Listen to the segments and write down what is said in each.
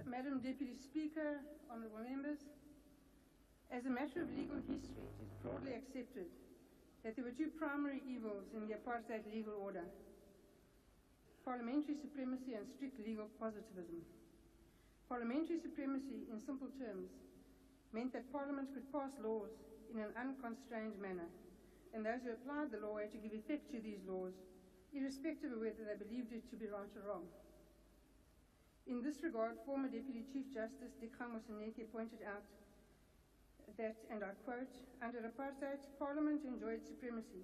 Madam Deputy Speaker, honourable members, as a matter of legal history, it is broadly accepted that there were two primary evils in the apartheid legal order: parliamentary supremacy and strict legal positivism. Parliamentary supremacy, in simple terms, meant that Parliament could pass laws in an unconstrained manner, and those who applied the law had to give effect to these laws, irrespective of whether they believed it to be right or wrong. In this regard, former Deputy Chief Justice Dikgang Moseneke pointed out that, and I quote, "Under apartheid, Parliament enjoyed supremacy,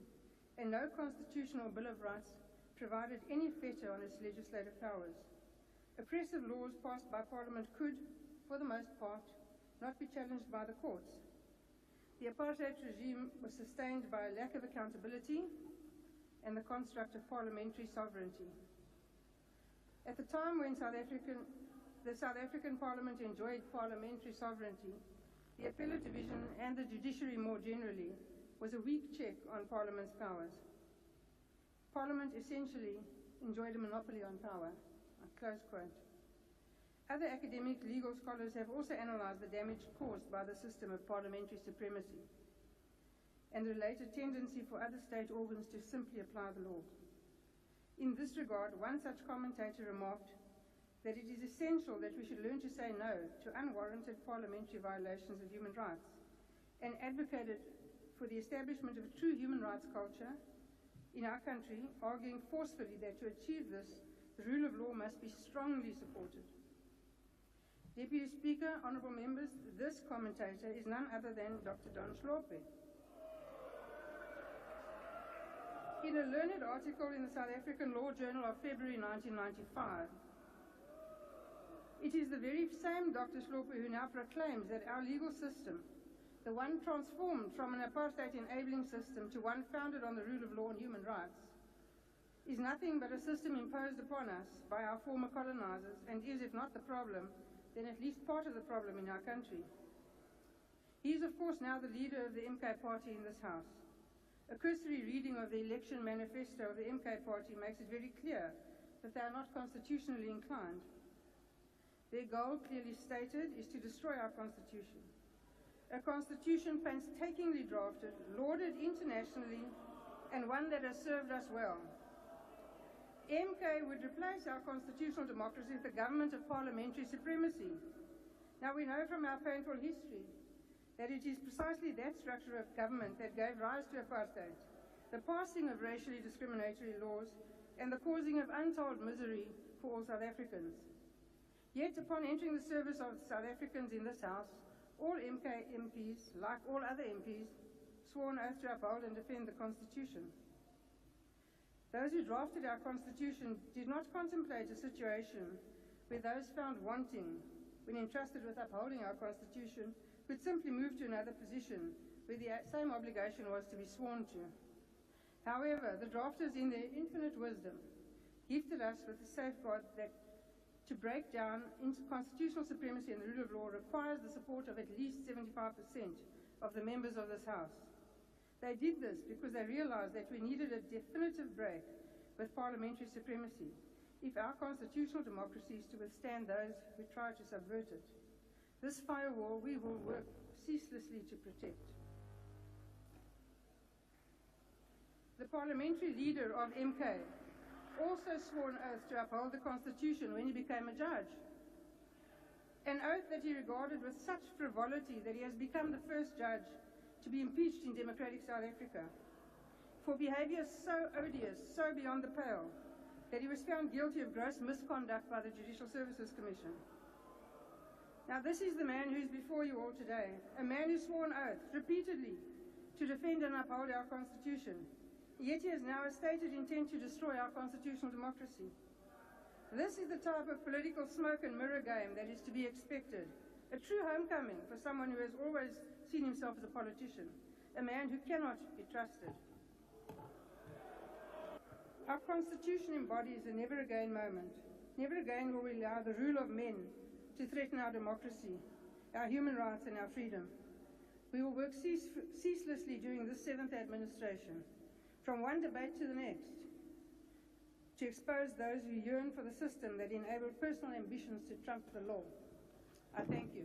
and no constitutional Bill of Rights provided any fetter on its legislative powers. Oppressive laws passed by Parliament could, for the most part, not be challenged by the courts. The apartheid regime was sustained by a lack of accountability and the construct of parliamentary sovereignty." At the time when the South African Parliament enjoyed parliamentary sovereignty, the appellate division and the judiciary more generally was a weak check on Parliament's powers. Parliament essentially enjoyed a monopoly on power. Close quote. Other academic legal scholars have also analysed the damage caused by the system of parliamentary supremacy and the related tendency for other state organs to simply apply the law. In this regard, one such commentator remarked that it is essential that we should learn to say no to unwarranted parliamentary violations of human rights, and advocated for the establishment of a true human rights culture in our country, arguing forcefully that to achieve this, the rule of law must be strongly supported. Deputy Speaker, honourable members, this commentator is none other than Dr. Hlophe. In a learned article in the South African Law Journal of February 1995, it is the very same Dr. Hlophe who now proclaims that our legal system, the one transformed from an apartheid enabling system to one founded on the rule of law and human rights, is nothing but a system imposed upon us by our former colonizers, and is, if not the problem, then at least part of the problem in our country. He is, of course, now the leader of the MK party in this House. A cursory reading of the election manifesto of the MK party makes it very clear that they are not constitutionally inclined. Their goal, clearly stated, is to destroy our constitution. A constitution painstakingly drafted, lauded internationally, and one that has served us well. MK would replace our constitutional democracy with a government of parliamentary supremacy. Now, we know from our painful history that it is precisely that structure of government that gave rise to apartheid, the passing of racially discriminatory laws, and the causing of untold misery for all South Africans. Yet, upon entering the service of South Africans in this House, all MK MPs, like all other MPs, swore an oath to uphold and defend the Constitution. Those who drafted our Constitution did not contemplate a situation where those found wanting, when entrusted with upholding our Constitution, could simply move to another position where the same obligation was to be sworn to. However, the drafters, in their infinite wisdom, gifted us with the safeguard that to break down constitutional supremacy and the rule of law requires the support of at least 75% of the members of this House. They did this because they realized that we needed a definitive break with parliamentary supremacy if our constitutional democracy is to withstand those who try to subvert it. This firewall we will work ceaselessly to protect. The parliamentary leader of MK also swore an oath to uphold the Constitution when he became a judge. An oath that he regarded with such frivolity that he has become the first judge to be impeached in democratic South Africa for behaviour so odious, so beyond the pale, that he was found guilty of gross misconduct by the Judicial Services Commission. Now, this is the man who is before you all today, a man who swore an oath repeatedly to defend and uphold our Constitution, yet he has now a stated intent to destroy our constitutional democracy. This is the type of political smoke and mirror game that is to be expected, a true homecoming for someone who has always seen himself as a politician, a man who cannot be trusted. Our Constitution embodies a never again moment. Never again will we allow the rule of men to threaten our democracy, our human rights and our freedom. We will work ceaselessly during this 7th administration, from one debate to the next, to expose those who yearn for the system that enabled personal ambitions to trump the law. I thank you.